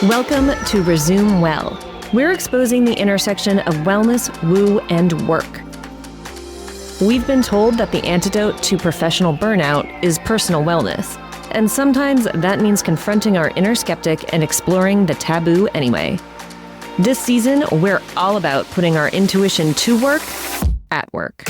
Welcome to Resume Well. We're exposing the intersection of wellness, woo, and work. We've been told that the antidote to professional burnout is personal wellness, and sometimes that means confronting our inner skeptic and exploring the taboo anyway. This season, we're all about putting our intuition to work at work.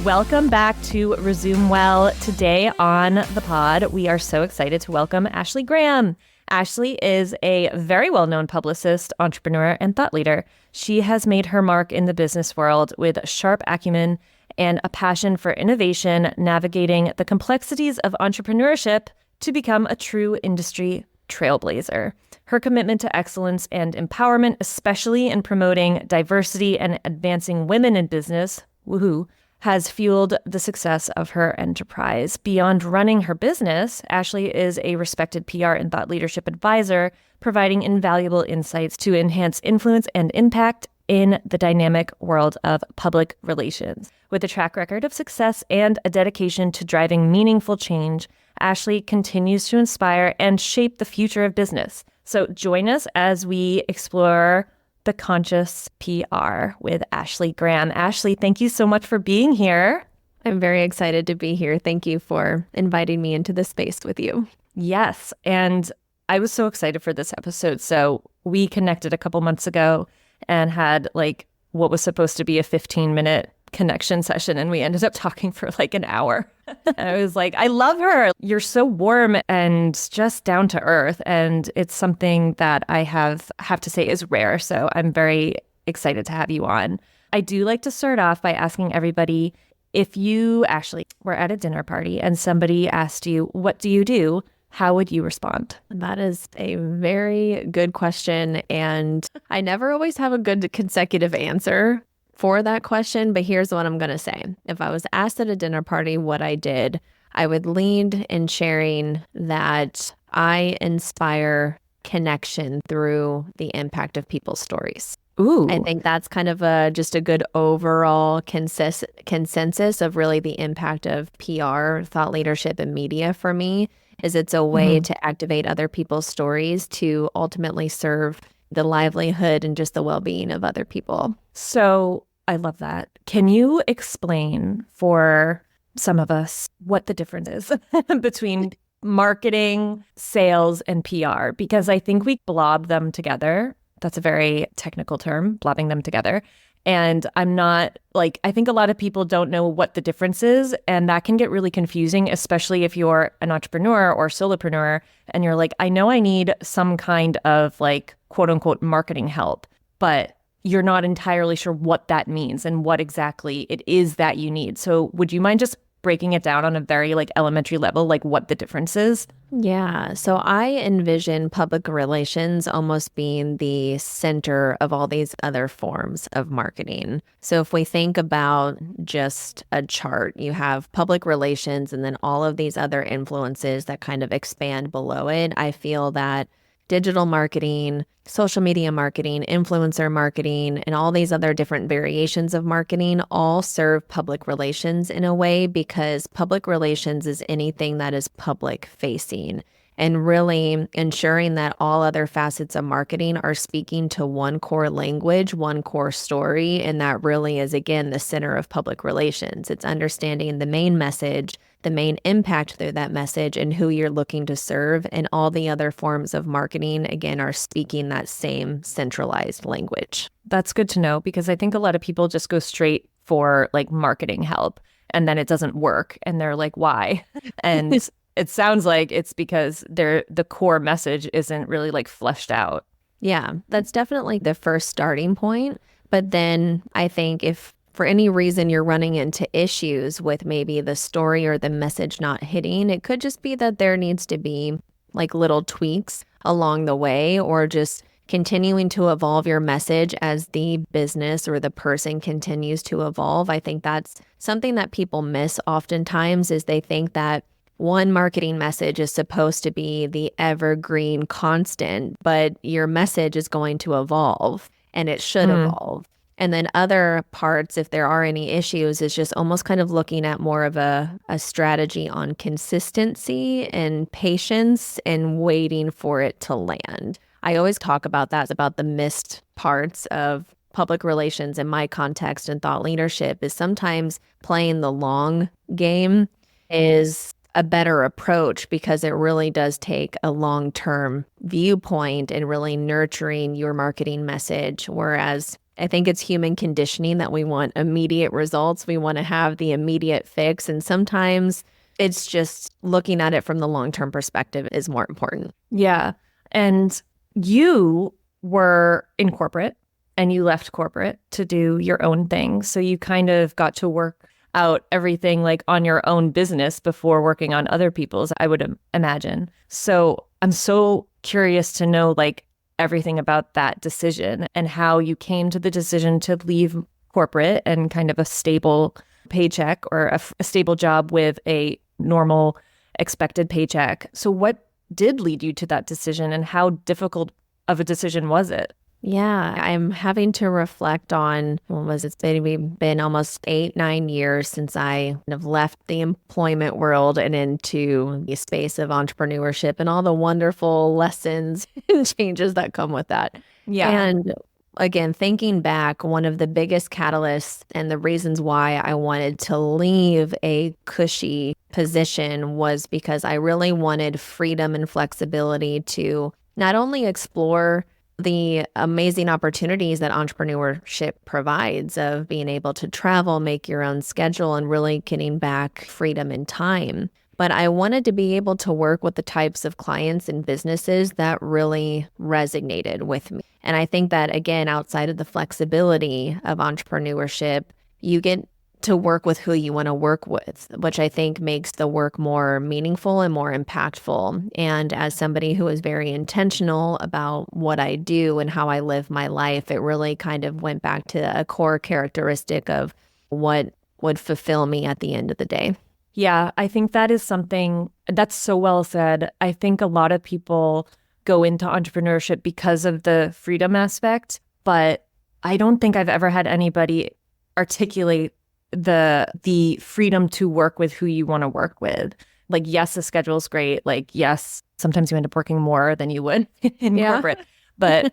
Welcome back to Resume Well. Today on the pod, we are so excited to welcome Ashley Graham. Ashley is a very well-known publicist, entrepreneur, and thought leader. She has made her mark in the business world with sharp acumen and a passion for innovation, navigating the complexities of entrepreneurship to become a true industry trailblazer. Her commitment to excellence and empowerment, especially in promoting diversity and advancing women in business, woohoo, has fueled the success of her enterprise. Beyond running her business, Ashley is a respected PR and thought leadership advisor, providing invaluable insights to enhance influence and impact in the dynamic world of public relations. With a track record of success and a dedication to driving meaningful change, Ashley continues to inspire and shape the future of business. So join us as we explore the Conscious PR with Ashley Graham. Ashley, thank you so much for being here. I'm very excited to be here. Thank you for inviting me into this space with you. Yes, and I was so excited for this episode. So we connected a couple months ago and had what was supposed to be a 15-minute connection session, and we ended up talking for an hour. And I was like, I love her. You're so warm and just down to earth. And it's something that I have to say is rare. So I'm very excited to have you on. I do like to start off by asking everybody, if you, Ashley, were at a dinner party and somebody asked you, what do you do? How would you respond? That is a very good question. And I never always have a good consecutive answer for that question, but here's what I'm going to say. If I was asked at a dinner party what I did, I would lead in sharing that I inspire connection through the impact of people's stories. Ooh. I think that's kind of just a good overall consensus of really the impact of PR, thought leadership, and media for me, is it's a way to activate other people's stories to ultimately serve the livelihood and just the well-being of other people. So I love that. Can you explain for some of us what the difference is between marketing, sales, and PR? Because I think we blob them together. That's a very technical term, blobbing them together. And I'm not I think a lot of people don't know what the difference is, and that can get really confusing, especially if you're an entrepreneur or solopreneur and you're I know I need some kind of quote unquote marketing help, but you're not entirely sure what that means and what exactly it is that you need. So would you mind just breaking it down on a very elementary level, what the difference is? Yeah. So I envision public relations almost being the center of all these other forms of marketing. So if we think about just a chart, you have public relations and then all of these other influences that kind of expand below it. I feel that digital marketing, social media marketing, influencer marketing, and all these other different variations of marketing all serve public relations in a way, because public relations is anything that is public facing, and really ensuring that all other facets of marketing are speaking to one core language, one core story. And that really is, again, the center of public relations. It's understanding the main message, the main impact through that message, and who you're looking to serve. And all the other forms of marketing, again, are speaking that same centralized language. That's good to know, because I think a lot of people just go straight for marketing help, and then it doesn't work. And they're like, why? And it sounds like it's because the core message isn't really fleshed out. Yeah, that's definitely the first starting point. But then I think if for any reason you're running into issues with maybe the story or the message not hitting, it could just be that there needs to be little tweaks along the way, or just continuing to evolve your message as the business or the person continues to evolve. I think that's something that people miss oftentimes, is they think that one marketing message is supposed to be the evergreen constant, but your message is going to evolve, and it should evolve. And then other parts, if there are any issues, is just almost kind of looking at more of a strategy on consistency and patience and waiting for it to land. I always talk about that, about the missed parts of public relations in my context and thought leadership is sometimes playing the long game is a better approach because it really does take a long-term viewpoint and really nurturing your marketing message. Whereas I think it's human conditioning that we want immediate results. We want to have the immediate fix. And sometimes it's just looking at it from the long-term perspective is more important. Yeah. And you were in corporate and you left corporate to do your own thing. So you kind of got to work out everything like on your own business before working on other people's, I would imagine. So I'm so curious to know like everything about that decision and how you came to the decision to leave corporate and kind of a stable paycheck or a stable job with a normal expected paycheck. So what did lead you to that decision and how difficult of a decision was it? Yeah, I'm having to reflect on, what was it? Maybe been almost 8-9 years since I have left the employment world and into the space of entrepreneurship and all the wonderful lessons and changes that come with that. Yeah. And again, thinking back, one of the biggest catalysts and the reasons why I wanted to leave a cushy position was because I really wanted freedom and flexibility to not only explore the amazing opportunities that entrepreneurship provides of being able to travel, make your own schedule, and really getting back freedom and time. But I wanted to be able to work with the types of clients and businesses that really resonated with me. And I think that, again, outside of the flexibility of entrepreneurship, you get to work with who you want to work with, which I think makes the work more meaningful and more impactful. And as somebody who is very intentional about what I do and how I live my life, it really kind of went back to a core characteristic of what would fulfill me at the end of the day. Yeah, I think that is something that's so well said. I think a lot of people go into entrepreneurship because of the freedom aspect, but I don't think I've ever had anybody articulate the freedom to work with who you want to work with. Like, yes, the schedule's great. Like, yes, sometimes you end up working more than you would in corporate, but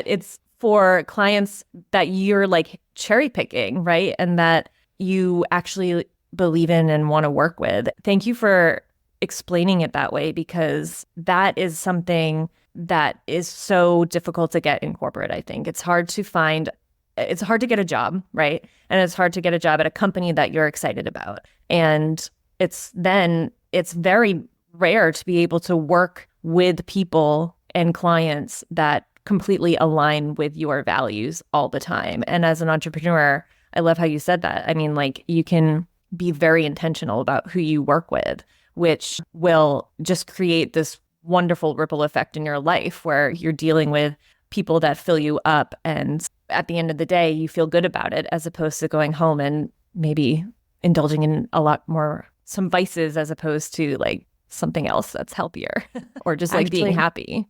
it's for clients that you're like cherry picking, right? And that you actually believe in and want to work with. Thank you for explaining it that way, because that is something that is so difficult to get in corporate. I think it's hard to get a job, right? And it's hard to get a job at a company that you're excited about. And it's very rare to be able to work with people and clients that completely align with your values all the time. And as an entrepreneur, I love how you said that. I mean, like, you can be very intentional about who you work with, which will just create this wonderful ripple effect in your life where you're dealing with people that fill you up. And at the end of the day, you feel good about it, as opposed to going home and maybe indulging in a lot more, some vices, as opposed to like something else that's healthier or just like being happy.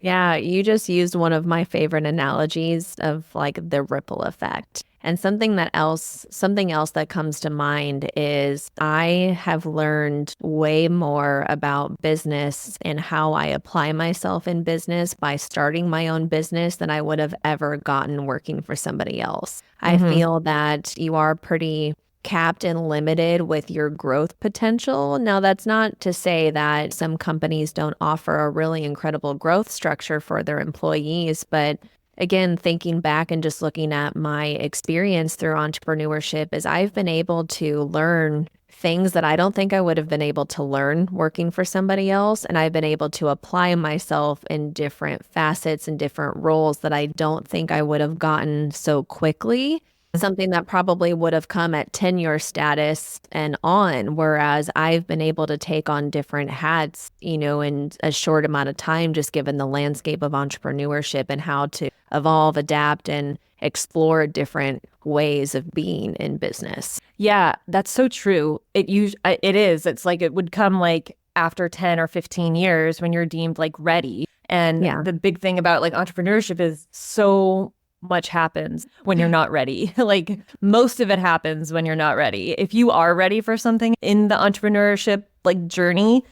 Yeah, you just used one of my favorite analogies of like the ripple effect. And something else that comes to mind is I have learned way more about business and how I apply myself in business by starting my own business than I would have ever gotten working for somebody else. I feel that you are pretty capped and limited with your growth potential. Now, that's not to say that some companies don't offer a really incredible growth structure for their employees, but again, thinking back and just looking at my experience through entrepreneurship, is I've been able to learn things that I don't think I would have been able to learn working for somebody else. And I've been able to apply myself in different facets and different roles that I don't think I would have gotten so quickly. Something that probably would have come at tenure status and on, whereas I've been able to take on different hats, in a short amount of time, just given the landscape of entrepreneurship and how to evolve, adapt, and explore different ways of being in business. Yeah, that's so true. It is. It's like it would come like after 10 or 15 years when you're deemed like ready. And the big thing about like entrepreneurship is so much happens when you're not ready. Like most of it happens when you're not ready. If you are ready for something in the entrepreneurship like journey,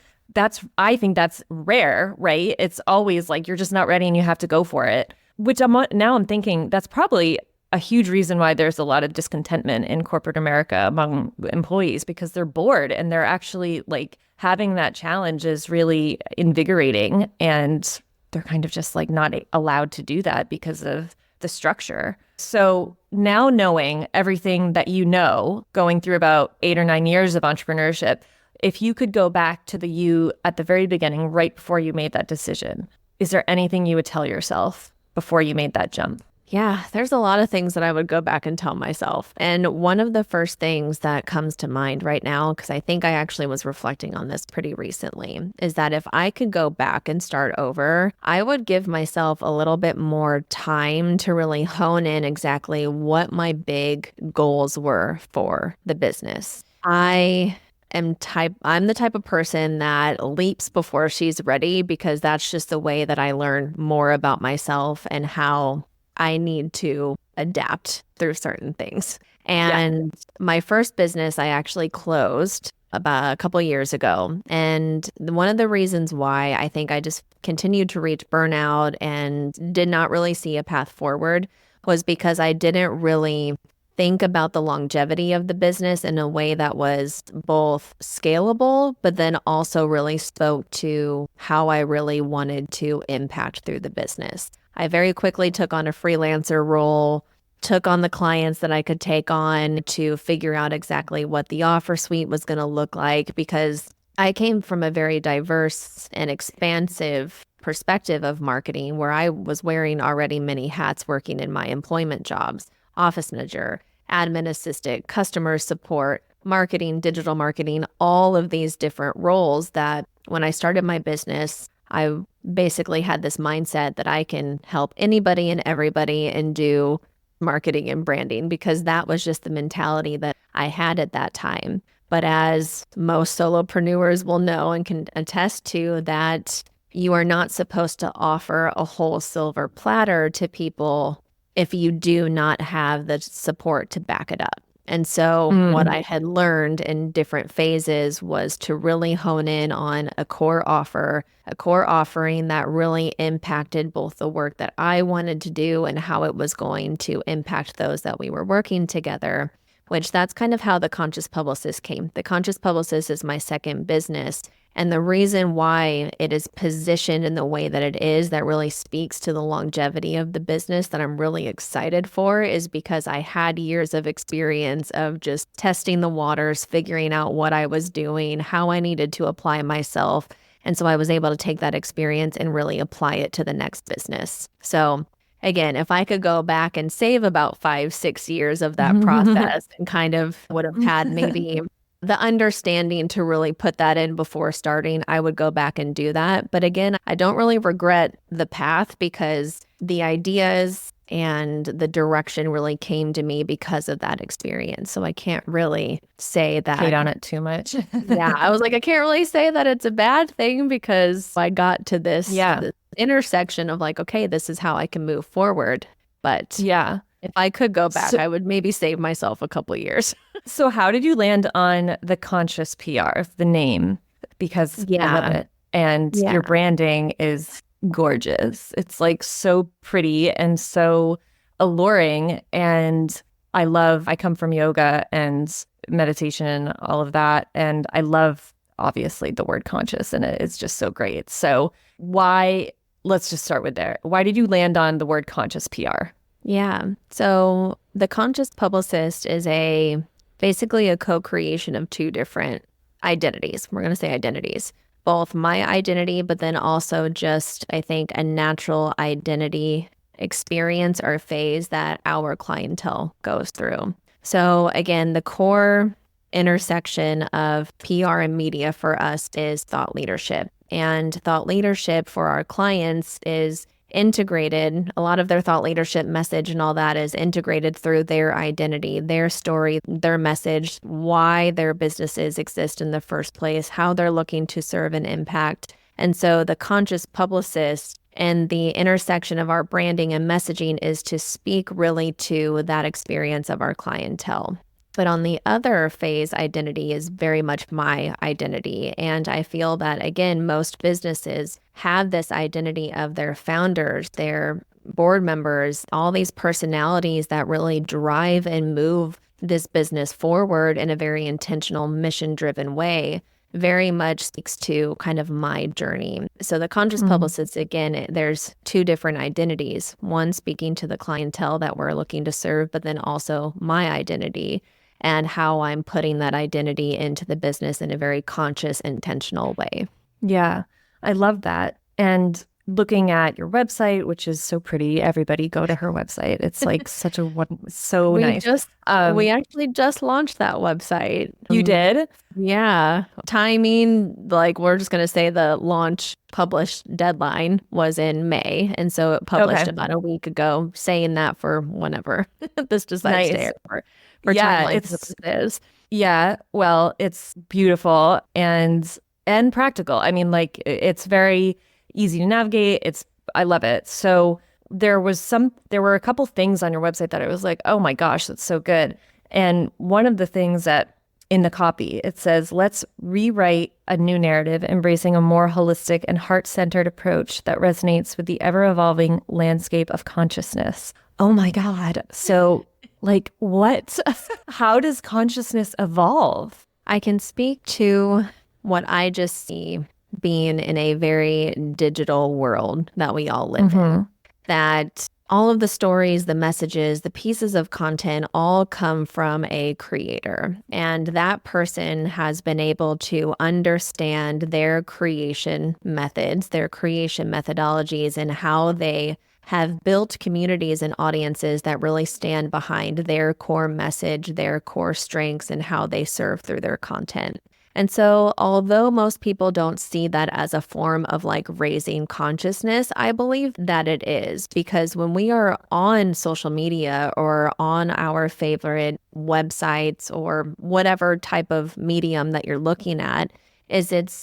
I think that's rare, right? It's always like you're just not ready and you have to go for it. Which I'm thinking that's probably a huge reason why there's a lot of discontentment in corporate America among employees, because they're bored and they're actually like having that challenge is really invigorating, and they're kind of just like not allowed to do that because of the structure. So now knowing everything that you know, going through about 8 or 9 years of entrepreneurship, if you could go back to the you at the very beginning, right before you made that decision, is there anything you would tell yourself before you made that jump? Yeah, there's a lot of things that I would go back and tell myself. And one of the first things that comes to mind right now, because I think I actually was reflecting on this pretty recently, is that if I could go back and start over, I would give myself a little bit more time to really hone in exactly what my big goals were for the business. I'm the type of person that leaps before she's ready, because that's just the way that I learn more about myself and how I need to adapt through certain things. And my first business I actually closed about a couple of years ago. And one of the reasons why I think I just continued to reach burnout and did not really see a path forward was because I didn't really think about the longevity of the business in a way that was both scalable, but then also really spoke to how I really wanted to impact through the business. I very quickly took on a freelancer role, took on the clients that I could take on to figure out exactly what the offer suite was going to look like, because I came from a very diverse and expansive perspective of marketing, where I was wearing already many hats working in my employment jobs: office manager, admin assistant, customer support, marketing, digital marketing, all of these different roles that when I started my business, I basically had this mindset that I can help anybody and everybody and do marketing and branding, because that was just the mentality that I had at that time. But as most solopreneurs will know and can attest to, that you are not supposed to offer a whole silver platter to people if you do not have the support to back it up. And so what I had learned in different phases was to really hone in on a core offering that really impacted both the work that I wanted to do and how it was going to impact those that we were working together, which that's kind of how the Conscious Publicist came. The Conscious Publicist is my second business. And the reason why it is positioned in the way that it is, that really speaks to the longevity of the business that I'm really excited for, is because I had years of experience of just testing the waters, figuring out what I was doing, how I needed to apply myself. And so I was able to take that experience and really apply it to the next business. So again, if I could go back and save about 5-6 years of that process and kind of would have had maybe the understanding to really put that in before starting, I would go back and do that. But again, I don't really regret the path, because the ideas and the direction really came to me because of that experience. So I can't really say that. Hate on it too much. Yeah, I was like, I can't really say that it's a bad thing, because I got to this intersection of like, okay, this is how I can move forward. But if I could go back, I would maybe save myself a couple of years. So how did you land on the Conscious PR, the name? Because I love it. And your branding is gorgeous. It's like so pretty and so alluring. And I come from yoga and meditation, all of that. And I love, obviously, the word conscious in it. It's just so great. So let's just start with there. Why did you land on the word Conscious PR? Yeah. So the Conscious Publicist is basically a co-creation of two different identities. We're going to say identities, both my identity, but then also just, I think, a natural identity experience or phase that our clientele goes through. So again, the core intersection of PR and media for us is thought leadership. And thought leadership for our clients is integrated. A lot of their thought leadership message and all that is integrated through their identity, their story, their message, why their businesses exist in the first place, how they're looking to serve and impact. And so the Conscious Publicist And the intersection of our branding and messaging is to speak really to that experience of our clientele. But on the other phase, identity is very much my identity. And I feel that, again, most businesses have this identity of their founders, their board members, all these personalities that really drive and move this business forward in a very intentional, mission-driven way. Very much speaks to kind of my journey. So the conscious publicist, again, there's two different identities. One speaking to the clientele that we're looking to serve, but then also my identity and how I'm putting that identity into the business in a very conscious, intentional way. Yeah, I love that. And looking at your website, which is so pretty, everybody go to her website. It's like such a so nice. We actually just launched that website. You did? Yeah. Timing, like we're just going to say the launch published deadline was in May. And so it published about a week ago, saying that for whenever this decides to air for timeline purposes. Yeah. Well, it's beautiful and practical. I mean, like it's very easy to navigate. I love it. So there were a couple things on your website that I was like, oh my gosh, that's so good. And one of the things that in the copy, it says, let's rewrite a new narrative, embracing a more holistic and heart-centered approach that resonates with the ever-evolving landscape of consciousness. Oh my God. So like what? How does consciousness evolve? I can speak to what I just see being in a very digital world that we all live in. That all of the stories, the messages, the pieces of content all come from a creator. And that person has been able to understand their creation methods, their creation methodologies, and how they have built communities and audiences that really stand behind their core message, their core strengths, and how they serve through their content. And so, although most people don't see that as a form of like raising consciousness, I believe that it is, because when we are on social media or on our favorite websites or whatever type of medium that you're looking at,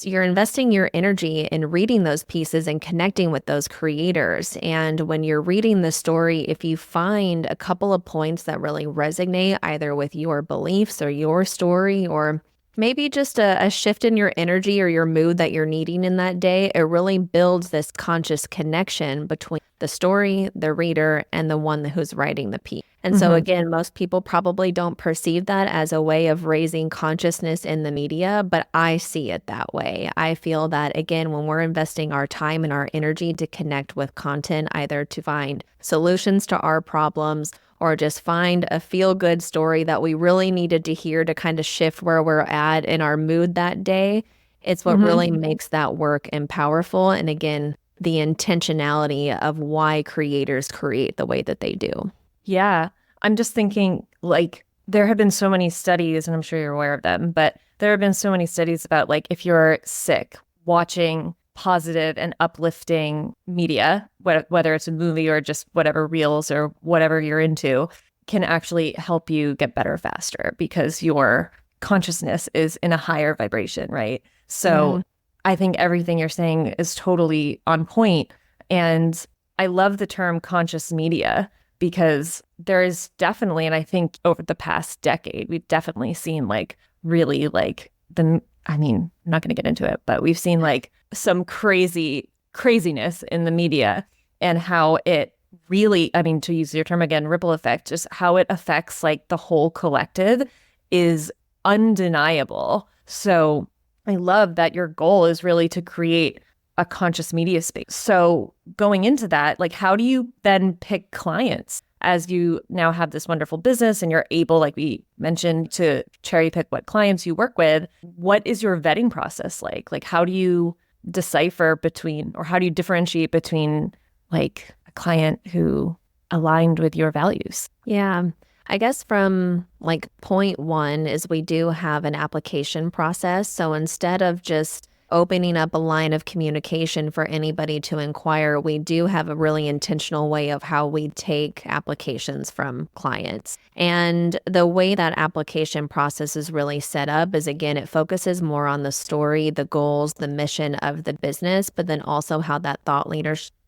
you're investing your energy in reading those pieces and connecting with those creators. And when you're reading the story, if you find a couple of points that really resonate either with your beliefs or your story, or maybe just a shift in your energy or your mood that you're needing in that day, it really builds this conscious connection between the story, the reader, and the one who's writing the piece. And so again, most people probably don't perceive that as a way of raising consciousness in the media, but I see it that way. I feel that, again, when we're investing our time and our energy to connect with content, either to find solutions to our problems or just find a feel-good story that we really needed to hear to kind of shift where we're at in our mood that day, it's what really makes that work and powerful. And again, the intentionality of why creators create the way that they do. Yeah. I'm just thinking, like, there have been so many studies, and I'm sure you're aware of them, but there have been so many studies about, like, if you're sick, watching positive and uplifting media, whether it's a movie or just whatever reels or whatever you're into, can actually help you get better faster because your consciousness is in a higher vibration, right? So I think everything you're saying is totally on point. And I love the term conscious media because there is definitely, and I think over the past decade, we've definitely seen like really like I'm not going to get into it, but we've seen like some craziness in the media and how it really, to use your term again, ripple effect, just how it affects like the whole collective is undeniable. So I love that your goal is really to create a conscious media space. So going into that, like how do you then pick clients as you now have this wonderful business and you're able, like we mentioned, to cherry pick what clients you work with? What is your vetting process like? Like how do you decipher between, or how do you differentiate between like a client who aligned with your values? Yeah. I guess from like point one is we do have an application process. So instead of just opening up a line of communication for anybody to inquire, we do have a really intentional way of how we take applications from clients. And the way that application process is really set up is, again, it focuses more on the story, the goals, the mission of the business, but then also how that thought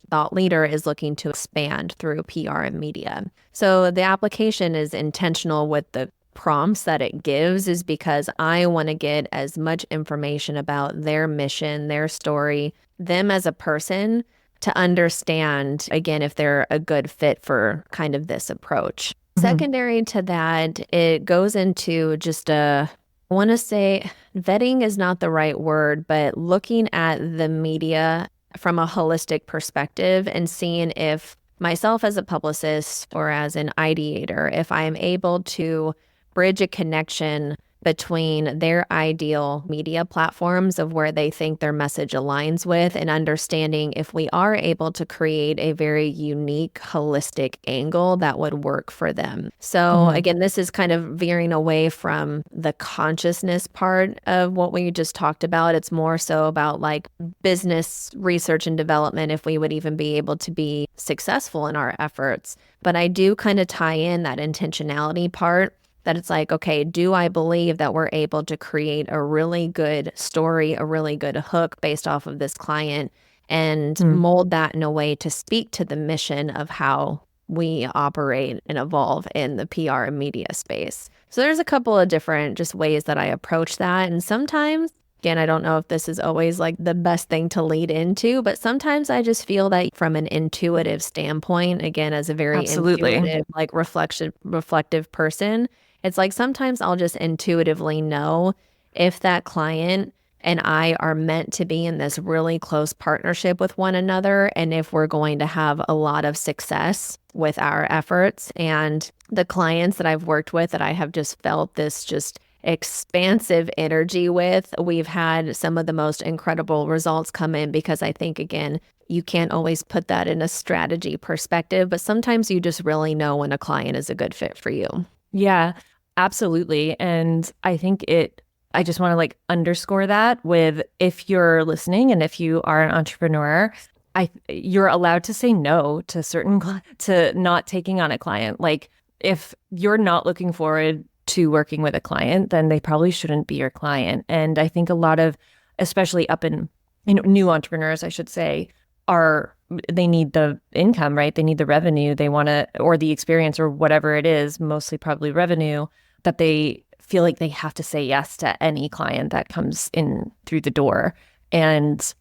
thought leader is looking to expand through PR and media. So the application is intentional with the prompts that it gives, is because I want to get as much information about their mission, their story, them as a person, to understand, again, if they're a good fit for kind of this approach. Secondary to that, it goes into just I want to say vetting is not the right word, but looking at the media from a holistic perspective and seeing if myself as a publicist or as an ideator, if I am able to bridge a connection between their ideal media platforms of where they think their message aligns with, and understanding if we are able to create a very unique, holistic angle that would work for them. So again, this is kind of veering away from the consciousness part of what we just talked about. It's more so about like business research and development, if we would even be able to be successful in our efforts. But I do kind of tie in that intentionality part, that it's like, okay, do I believe that we're able to create a really good story, a really good hook based off of this client, and mold that in a way to speak to the mission of how we operate and evolve in the PR and media space. So there's a couple of different just ways that I approach that. And sometimes, again, I don't know if this is always like the best thing to lead into, but sometimes I just feel that from an intuitive standpoint, again, as a very intuitive, like reflective person, it's like sometimes I'll just intuitively know if that client and I are meant to be in this really close partnership with one another, and if we're going to have a lot of success with our efforts. And the clients that I've worked with that I have just felt this just expansive energy with, we've had some of the most incredible results come in, because I think, again, you can't always put that in a strategy perspective, but sometimes you just really know when a client is a good fit for you. Yeah, absolutely. And I think I just want to like underscore that with, if you're listening and if you are an entrepreneur, you're allowed to say no to to not taking on a client. Like if you're not looking forward to working with a client, then they probably shouldn't be your client. And I think a lot of, especially up in, new entrepreneurs, I should say, they need the income, right? They need the revenue. They want to, or the experience, or whatever it is, mostly probably revenue, that they feel like they have to say yes to any client that comes in through the door. And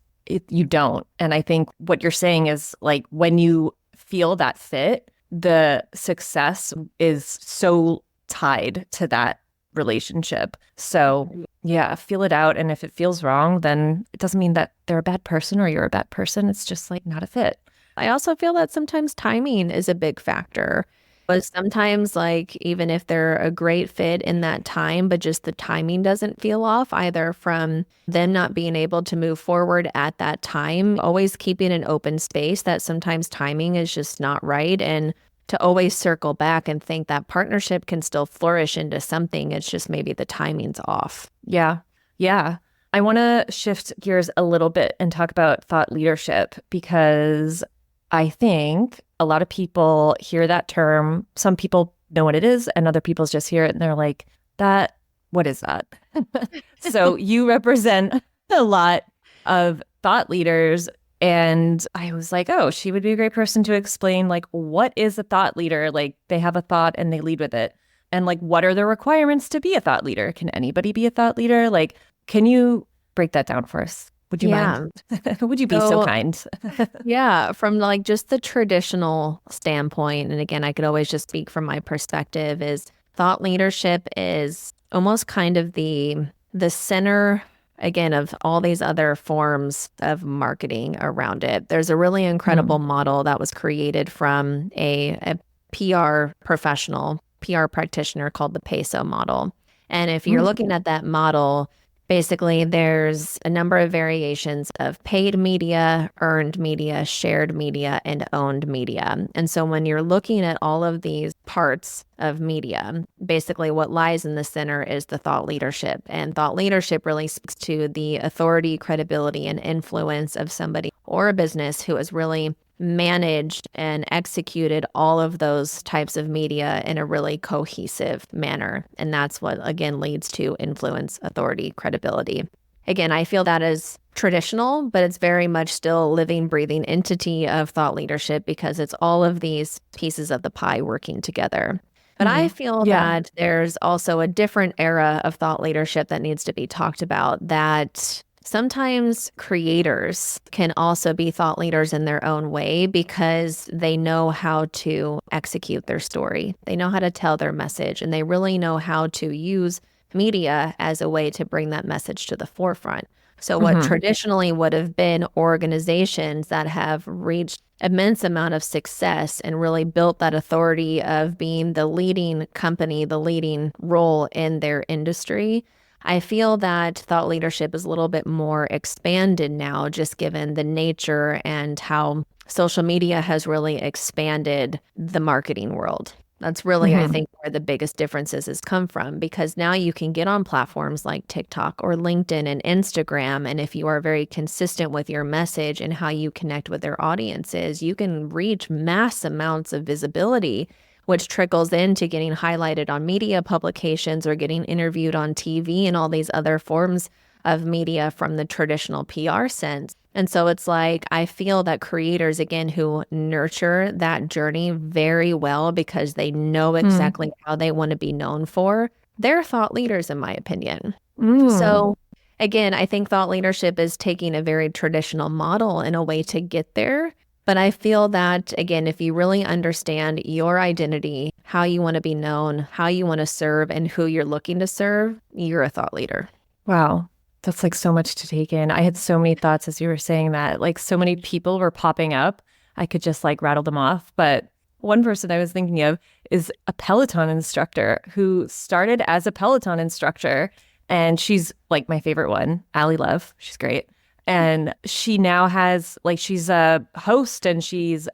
you don't. And I think what you're saying is like, when you feel that fit, the success is so tied to that relationship. So yeah, feel it out. And if it feels wrong, then it doesn't mean that they're a bad person or you're a bad person. It's just like not a fit. I also feel that sometimes timing is a big factor. But sometimes, like, even if they're a great fit in that time, but just the timing doesn't feel off, either from them not being able to move forward at that time, always keeping an open space that sometimes timing is just not right. And to always circle back and think that partnership can still flourish into something. It's just maybe the timing's off. Yeah. Yeah. I want to shift gears a little bit and talk about thought leadership, because I think a lot of people hear that term. Some people know what it is, and other people just hear it and they're like, what is that? So you represent a lot of thought leaders. And I was like, oh, she would be a great person to explain, like, what is a thought leader? Like, they have a thought and they lead with it. And like, what are the requirements to be a thought leader? Can anybody be a thought leader? Like, can you break that down for us? Would you mind? Would you be so kind? Yeah, from like just the traditional standpoint, and again, I could always just speak from my perspective, is thought leadership is almost kind of the center, again, of all these other forms of marketing around it. There's a really incredible model that was created from a PR professional, PR practitioner, called the PESO model. And if you're looking at that model, basically, there's a number of variations of paid media, earned media, shared media, and owned media. And so when you're looking at all of these parts of media, basically what lies in the center is the thought leadership. And thought leadership really speaks to the authority, credibility, and influence of somebody or a business who has really managed and executed all of those types of media in a really cohesive manner. And that's what, again, leads to influence, authority, credibility. Again, I feel that is traditional, but it's very much still a living, breathing entity of thought leadership because it's all of these pieces of the pie working together. But I feel that there's also a different era of thought leadership that needs to be talked about, that sometimes creators can also be thought leaders in their own way because they know how to execute their story. They know how to tell their message, and they really know how to use media as a way to bring that message to the forefront. So what traditionally would have been organizations that have reached immense amount of success and really built that authority of being the leading company, the leading role in their industry, I feel that thought leadership is a little bit more expanded now, just given the nature and how social media has really expanded the marketing world. That's really, I think, where the biggest differences has come from, because now you can get on platforms like TikTok or LinkedIn and Instagram. And if you are very consistent with your message and how you connect with their audiences, you can reach mass amounts of visibility, which trickles into getting highlighted on media publications or getting interviewed on TV and all these other forms of media from the traditional PR sense. And so it's like, I feel that creators, again, who nurture that journey very well because they know exactly how they want to be known for, they're thought leaders, in my opinion. So again, I think thought leadership is taking a very traditional model in a way to get there. But I feel that, again, if you really understand your identity, how you want to be known, how you want to serve, and who you're looking to serve, you're a thought leader. Wow. That's like so much to take in. I had so many thoughts as you were saying that, like so many people were popping up. I could just like rattle them off. But one person I was thinking of is a Peloton instructor who started as a Peloton instructor. And she's like my favorite one, Allie Love. She's great. And she now has like, she's a host and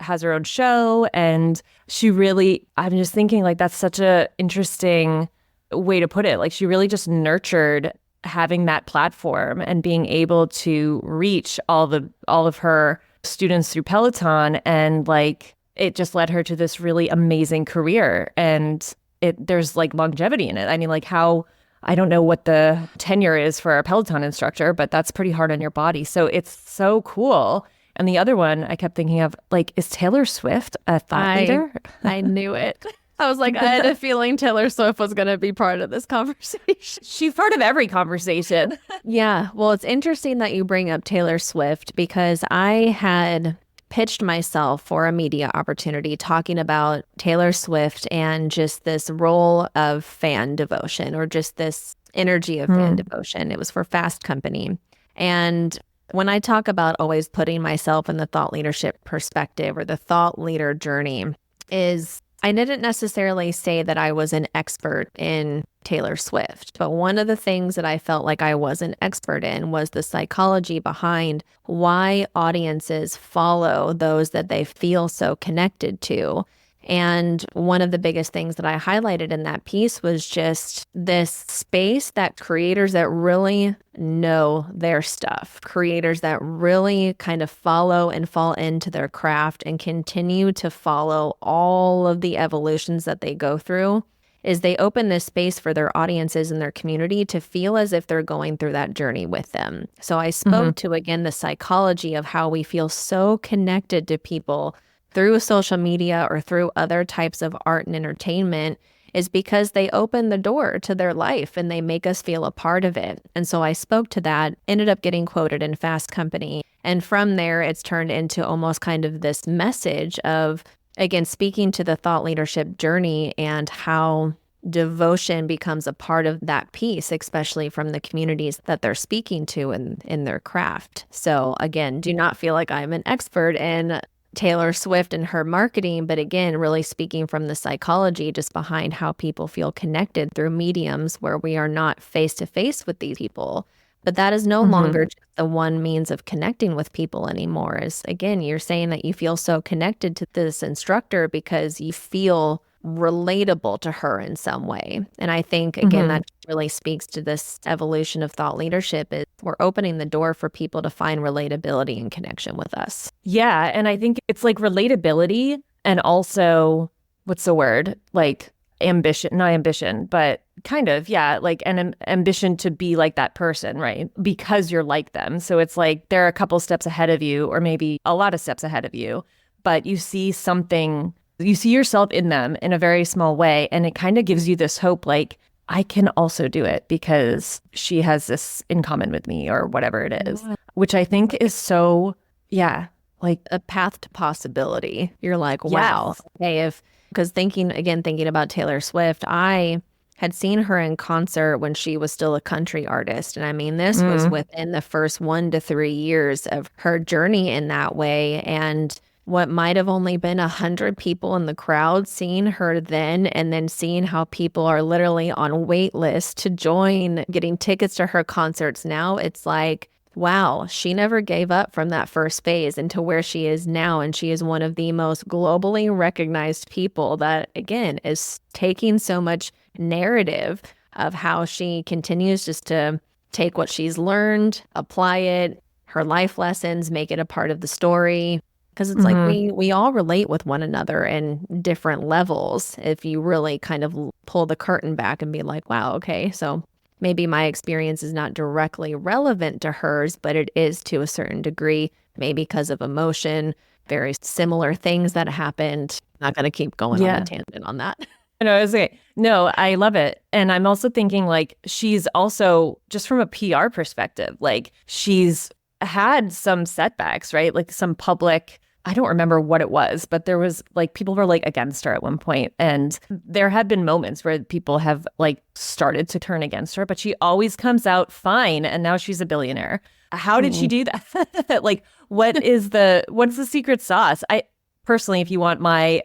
has her own show. And she really, I'm just thinking like, that's such a interesting way to put it. Like she really just nurtured having that platform and being able to reach all of her students through Peloton, and like it just led her to this really amazing career, and there's like longevity in it. I mean, like I don't know what the tenure is for a Peloton instructor, but that's pretty hard on your body. So it's so cool. And the other one I kept thinking of, like, is Taylor Swift a thought leader? I knew it. I was like, I had a feeling Taylor Swift was going to be part of this conversation. She's part of every conversation. Yeah. Well, it's interesting that you bring up Taylor Swift, because I had pitched myself for a media opportunity talking about Taylor Swift and just this role of fan devotion, or just this energy of fan devotion. It was for Fast Company. And when I talk about always putting myself in the thought leadership perspective or the thought leader journey, is I didn't necessarily say that I was an expert in Taylor Swift, but one of the things that I felt like I was an expert in was the psychology behind why audiences follow those that they feel so connected to. And one of the biggest things that I highlighted in that piece was just this space that creators that really know their stuff, creators that really kind of follow and fall into their craft and continue to follow all of the evolutions that they go through, is they open this space for their audiences and their community to feel as if they're going through that journey with them. So I spoke to, again, the psychology of how we feel so connected to people through social media or through other types of art and entertainment, is because they open the door to their life and they make us feel a part of it. And so I spoke to that, ended up getting quoted in Fast Company. And from there, it's turned into almost kind of this message of, again, speaking to the thought leadership journey and how devotion becomes a part of that piece, especially from the communities that they're speaking to in their craft. So again, do not feel like I'm an expert in Taylor Swift and her marketing, but again, really speaking from the psychology just behind how people feel connected through mediums where we are not face to face with these people. But that is no longer just the one means of connecting with people anymore. Is, again, you're saying that you feel so connected to this instructor because you feel relatable to her in some way. And I think, again, that really speaks to this evolution of thought leadership, is we're opening the door for people to find relatability and connection with us. Yeah. And I think it's like relatability and also, what's the word? Like ambition, not ambition, but Kind of, yeah, like an ambition to be like that person, right? Because you're like them. So it's like they're a couple steps ahead of you, or maybe a lot of steps ahead of you, but you see something, you see yourself in them in a very small way. And it kind of gives you this hope, like, I can also do it because she has this in common with me, or whatever it is, which I think is so, yeah, like a path to possibility. You're like, wow, yes. okay, because thinking about Taylor Swift, I had seen her in concert when she was still a country artist. And I mean, this was within the first 1 to 3 years of her journey in that way. And what might have only been 100 people in the crowd, seeing her then, and then seeing how people are literally on wait lists to join, getting tickets to her concerts now, it's like, wow, she never gave up from that first phase into where she is now. And she is one of the most globally recognized people that, again, is taking so much narrative of how she continues just to take what she's learned, apply it, her life lessons, make it a part of the story. Because it's like we all relate with one another in different levels if you really kind of pull the curtain back and be like, wow, okay, so maybe my experience is not directly relevant to hers, but it is to a certain degree, maybe because of emotion, very similar things that happened. Not going to keep going on a tangent on that. No, it's okay. No, I love it. And I'm also thinking, like, she's also, just from a PR perspective, like, she's had some setbacks, right? Like some public, I don't remember what it was, but there was like, people were like against her at one point. And there had been moments where people have like started to turn against her, but she always comes out fine. And now she's a billionaire. How did she do that? Like, what's the secret sauce? I personally, if you want my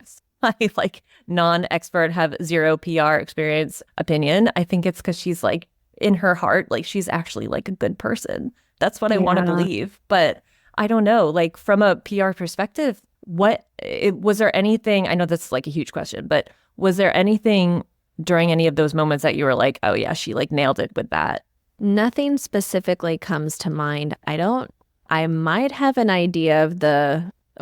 like non-expert, have zero PR experience opinion, I think it's because she's like, in her heart, like, she's actually like a good person. That's what I want to believe. But I don't know, like, from a PR perspective, was there anything, I know that's like a huge question, but was there anything during any of those moments that you were like, oh yeah, she like nailed it with that? Nothing specifically comes to mind. I might have an idea of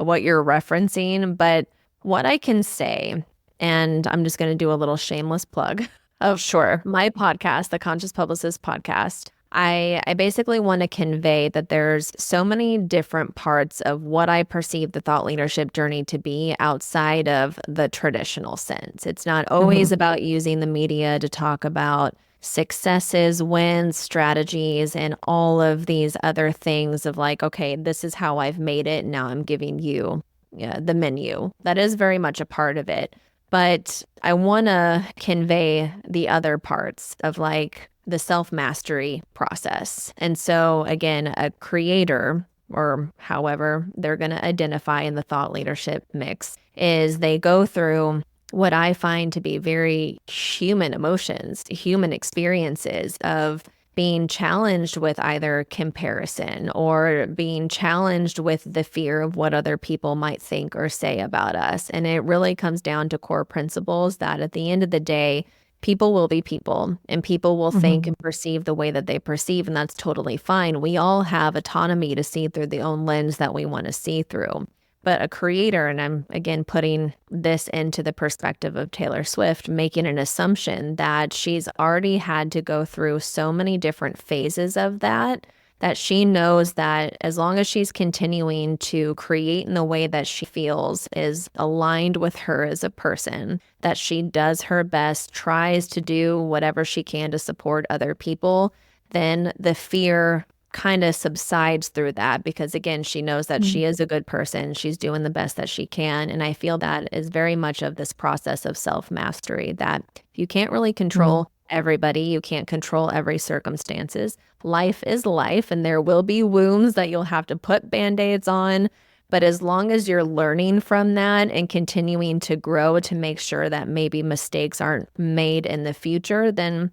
what you're referencing, but what I can say, and I'm just going to do a little shameless plug of my podcast, the Conscious Publicist podcast. I basically want to convey that there's so many different parts of what I perceive the thought leadership journey to be outside of the traditional sense. It's not always about using the media to talk about successes, wins, strategies, and all of these other things of like, okay, this is how I've made it. Now I'm giving you the menu. That is very much a part of it. But I want to convey the other parts of like the self-mastery process. And so again, a creator, or however they're going to identify in the thought leadership mix, is they go through what I find to be very human emotions, human experiences of being challenged with either comparison or being challenged with the fear of what other people might think or say about us. And it really comes down to core principles that at the end of the day, people will be people, and people will think and perceive the way that they perceive, and that's totally fine. We all have autonomy to see through the own lens that we want to see through. But a creator, and I'm again putting this into the perspective of Taylor Swift, making an assumption that she's already had to go through so many different phases of that she knows that as long as she's continuing to create in the way that she feels is aligned with her as a person, that she does her best, tries to do whatever she can to support other people, then the fear kind of subsides through that, because again, she knows that she is a good person. She's doing the best that she can. And I feel that is very much of this process of self-mastery, that you can't really control everybody. You can't control every circumstances. Life is life, and there will be wounds that you'll have to put Band-Aids on. But as long as you're learning from that and continuing to grow to make sure that maybe mistakes aren't made in the future, then,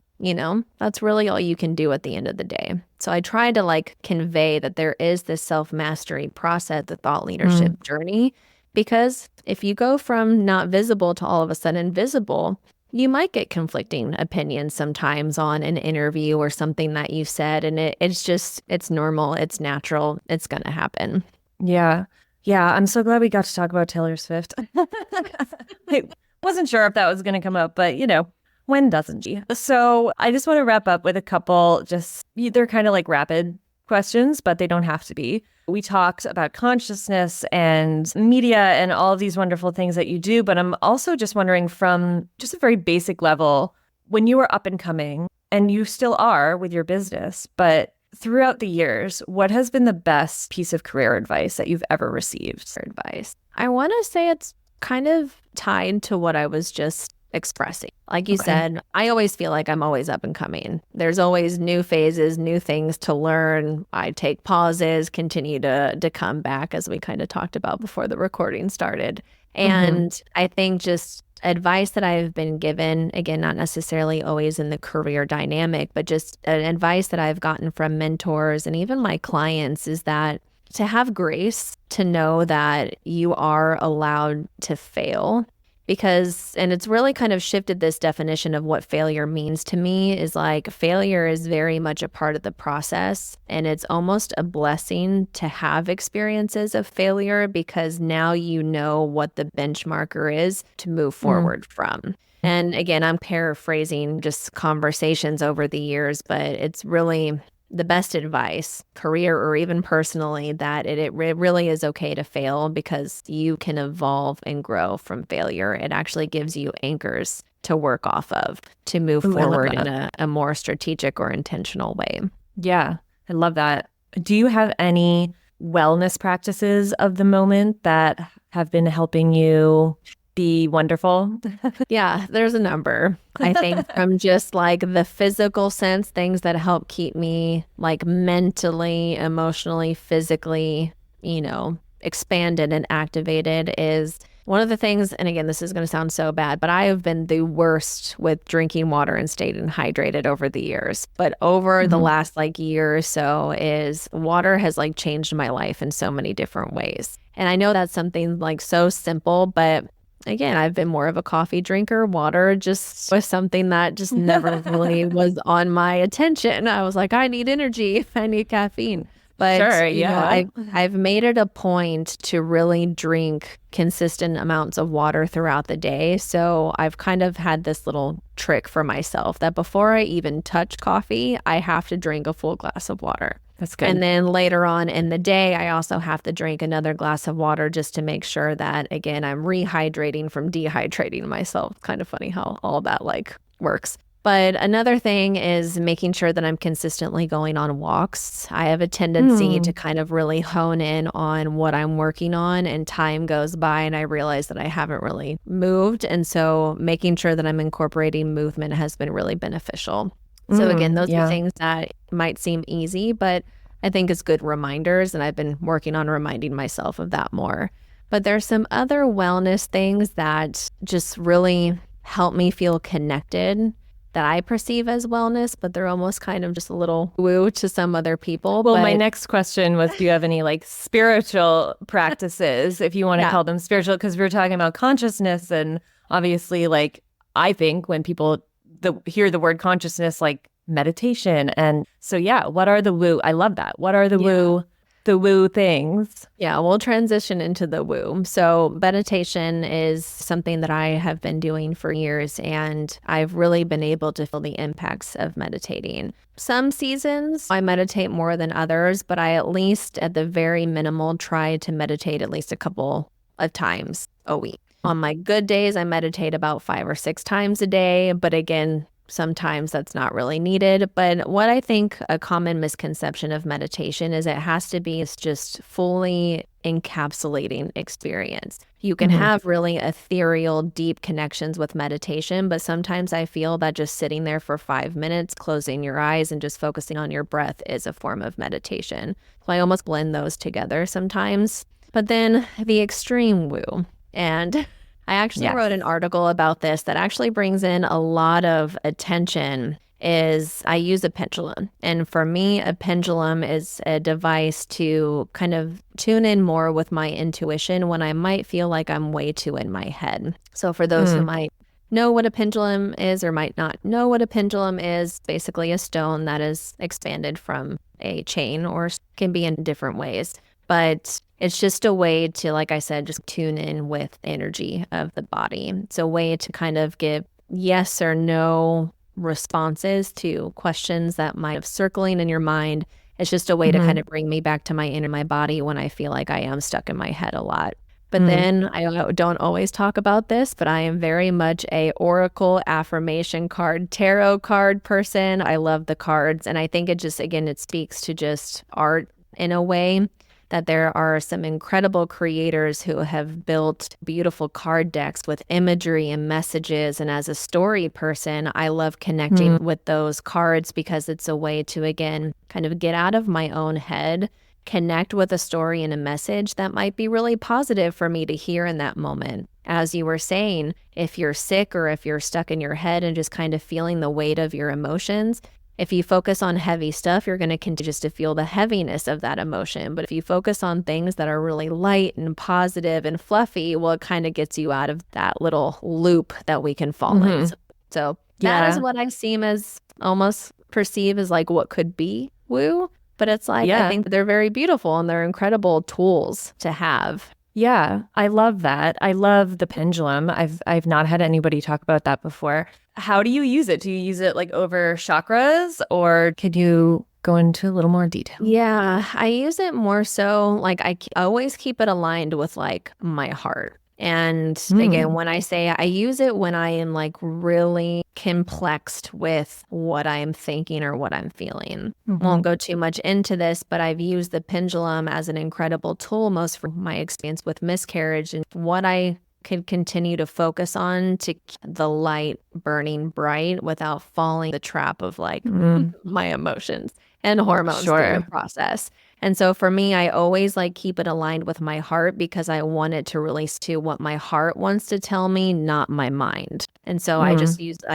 that's really all you can do at the end of the day. So I try to like convey that there is this self-mastery process, the thought leadership journey, because if you go from not visible to all of a sudden visible, you might get conflicting opinions sometimes on an interview or something that you said. And it's normal. It's natural. It's going to happen. Yeah. Yeah. I'm so glad we got to talk about Taylor Swift. I wasn't sure if that was going to come up, but when doesn't she? So I just want to wrap up with a couple they're kind of like rapid questions, but they don't have to be. We talked about consciousness and media and all of these wonderful things that you do, but I'm also just wondering from just a very basic level, when you were up and coming, and you still are with your business, but throughout the years, what has been the best piece of career advice that you've ever received? Advice. I want to say it's kind of tied to what I was just expressing. Like you said, I always feel like I'm always up and coming. There's always new phases, new things to learn. I take pauses, continue to come back, as we kind of talked about before the recording started. And I think just advice that I've been given, again, not necessarily always in the career dynamic, but just advice that I've gotten from mentors and even my clients is that to have grace, to know that you are allowed to fail. Because, and it's really kind of shifted this definition of what failure means to me is like failure is very much a part of the process. And it's almost a blessing to have experiences of failure because now you know what the benchmarker is to move forward from. And again, I'm paraphrasing just conversations over the years, but it's really the best advice, career or even personally, that it really is okay to fail because you can evolve and grow from failure. It actually gives you anchors to work off of to move forward in a more strategic or intentional way. Yeah, I love that. Do you have any wellness practices of the moment that have been helping you be wonderful? Yeah, there's a number. I think from just like the physical sense, things that help keep me like mentally, emotionally, physically, expanded and activated is one of the things, and again, this is going to sound so bad, but I have been the worst with drinking water and staying hydrated over the years. But over the last year or so is water has changed my life in so many different ways. And I know that's something so simple, but again, I've been more of a coffee drinker. Water just was something that just never really was on my attention. I was like, I need energy. I need caffeine. But sure, yeah. I've made it a point to really drink consistent amounts of water throughout the day. So I've kind of had this little trick for myself that before I even touch coffee, I have to drink a full glass of water. That's good. And then later on in the day, I also have to drink another glass of water just to make sure that, again, I'm rehydrating from dehydrating myself. It's kind of funny how all that works. But another thing is making sure that I'm consistently going on walks. I have a tendency to kind of really hone in on what I'm working on, and time goes by and I realize that I haven't really moved. And so making sure that I'm incorporating movement has been really beneficial. So again, those are things that might seem easy, but I think it's good reminders, and I've been working on reminding myself of that more. But there's some other wellness things that just really help me feel connected that I perceive as wellness, but they're almost kind of just a little woo to some other people. Well, my next question was, do you have any spiritual practices, if you want to call them spiritual? Because we were talking about consciousness, and obviously I think when people hear the word consciousness, meditation. And so, what are the woo? I love that. What are the woo things? Yeah, we'll transition into the woo. So meditation is something that I have been doing for years, and I've really been able to feel the impacts of meditating. Some seasons I meditate more than others, but I at least at the very minimal try to meditate at least a couple of times a week. On my good days, I meditate about 5 or 6 times a day, but again, sometimes that's not really needed. But what I think a common misconception of meditation is it has to be just fully encapsulating experience. You can have really ethereal, deep connections with meditation, but sometimes I feel that just sitting there for 5 minutes, closing your eyes and just focusing on your breath is a form of meditation. So I almost blend those together sometimes. But then the extreme woo. And I actually wrote an article about this that actually brings in a lot of attention is I use a pendulum. And for me, a pendulum is a device to kind of tune in more with my intuition when I might feel like I'm way too in my head. So for those who might know what a pendulum is or might not know what a pendulum is, basically a stone that is expanded from a chain or can be in different ways. But it's just a way to, like I said, just tune in with energy of the body. It's a way to kind of give yes or no responses to questions that might have circling in your mind. It's just a way to kind of bring me back to my body when I feel like I am stuck in my head a lot. But then I don't always talk about this, but I am very much a oracle, affirmation card, tarot card person. I love the cards. And I think it just, again, it speaks to just art in a way, that there are some incredible creators who have built beautiful card decks with imagery and messages. And as a story person, I love connecting with those cards because it's a way to, again, kind of get out of my own head, connect with a story and a message that might be really positive for me to hear in that moment. As you were saying, if you're sick or if you're stuck in your head and just kind of feeling the weight of your emotions, if you focus on heavy stuff, you're going to continue just to feel the heaviness of that emotion. But if you focus on things that are really light and positive and fluffy, well, it kind of gets you out of that little loop that we can fall in. So that is what I seem as almost perceive as like what could be woo. But it's like, I think they're very beautiful and they're incredible tools to have. Yeah, I love that. I love the pendulum. I've not had anybody talk about that before. How do you use it? Do you use it like over chakras, or could you go into a little more detail? Yeah, I use it more so like I always keep it aligned with like my heart. And again, when I say I use it when I am like really complexed with what I'm thinking or what I'm feeling. Won't go too much into this, but I've used the pendulum as an incredible tool, most from my experience with miscarriage, and what I could continue to focus on to keep the light burning bright without falling the trap of like my emotions and hormones through the process. And so for me, I always like keep it aligned with my heart because I want it to release to what my heart wants to tell me, not my mind. And so I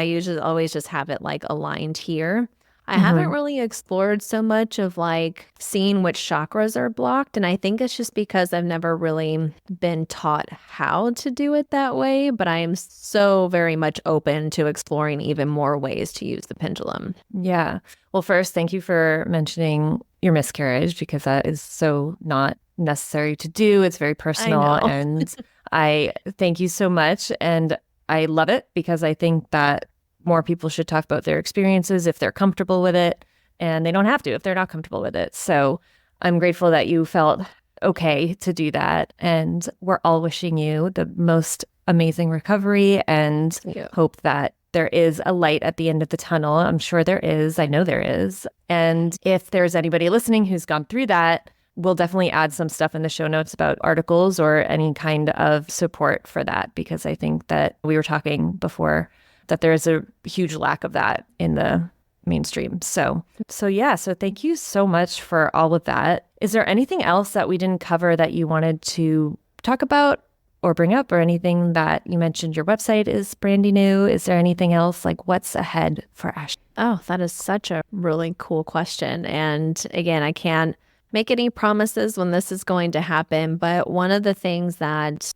usually always just have it like aligned here. I haven't really explored so much of like seeing which chakras are blocked. And I think it's just because I've never really been taught how to do it that way. But I am so very much open to exploring even more ways to use the pendulum. Yeah. Well, first, thank you for mentioning your miscarriage, because that is so not necessary to do. It's very personal. And I thank you so much. And I love it because I think that more people should talk about their experiences if they're comfortable with it, and they don't have to if they're not comfortable with it. So I'm grateful that you felt okay to do that. And we're all wishing you the most amazing recovery and hope that there is a light at the end of the tunnel. I'm sure there is. I know there is. And if there's anybody listening who's gone through that, we'll definitely add some stuff in the show notes about articles or any kind of support for that, because I think that we were talking before that there is a huge lack of that in the mainstream. So thank you so much for all of that. Is there anything else that we didn't cover that you wanted to talk about or bring up, or anything that you mentioned? Your website is brandy new. Is there anything else, like what's ahead for Ashley? Oh, that is such a really cool question. And again, I can't make any promises when this is going to happen, but one of the things that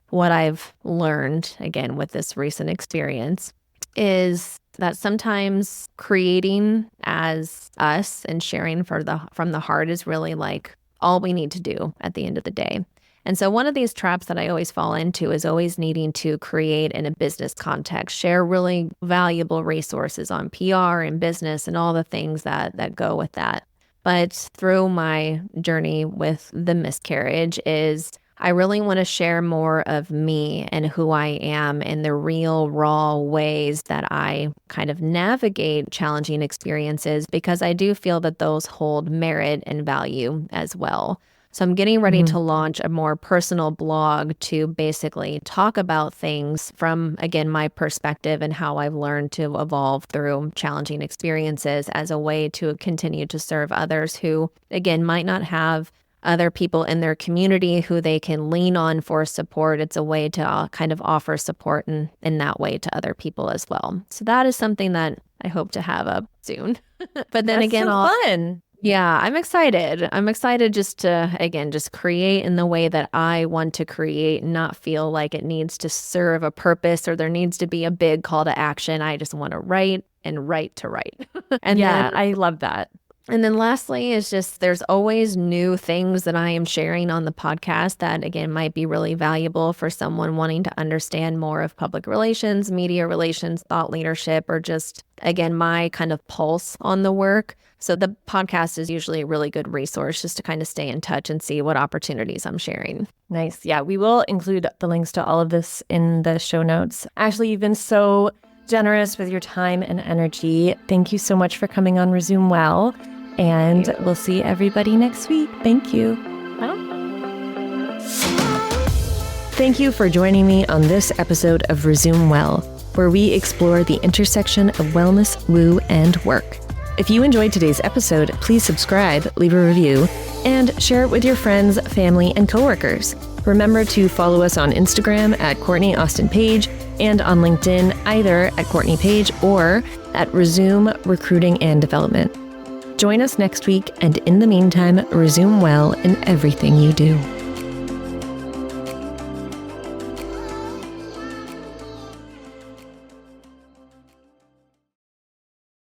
what I've learned, again, with this recent experience, is that sometimes creating as us and sharing from the heart is really like all we need to do at the end of the day. And so one of these traps that I always fall into is always needing to create in a business context, share really valuable resources on PR and business and all the things that go with that. But through my journey with the miscarriage is I really want to share more of me and who I am in the real, raw ways that I kind of navigate challenging experiences, because I do feel that those hold merit and value as well. So I'm getting ready to launch a more personal blog to basically talk about things from, again, my perspective and how I've learned to evolve through challenging experiences as a way to continue to serve others who, again, might not have other people in their community who they can lean on for support. It's a way to kind of offer support in that way to other people as well. So that is something that I hope to have up soon. But then again, fun. Yeah, I'm excited. I'm excited just to, again, just create in the way that I want to create, not feel like it needs to serve a purpose or there needs to be a big call to action. I just want to write and write to write. And yeah, I love that. And then lastly is just there's always new things that I am sharing on the podcast that, again, might be really valuable for someone wanting to understand more of public relations, media relations, thought leadership, or just, again, my kind of pulse on the work. So the podcast is usually a really good resource just to kind of stay in touch and see what opportunities I'm sharing. Nice. Yeah, we will include the links to all of this in the show notes. Ashley, you've been so generous with your time and energy. Thank you so much for coming on Resume Well. And we'll see everybody next week. Thank you. Thank you for joining me on this episode of Resume Well, where we explore the intersection of wellness, woo, and work. If you enjoyed today's episode, please subscribe, leave a review, and share it with your friends, family, and coworkers. Remember to follow us on Instagram at Courtney Austin Page and on LinkedIn either at Courtney Page or at Resume Recruiting and Development. Join us next week, and in the meantime, resume well in everything you do.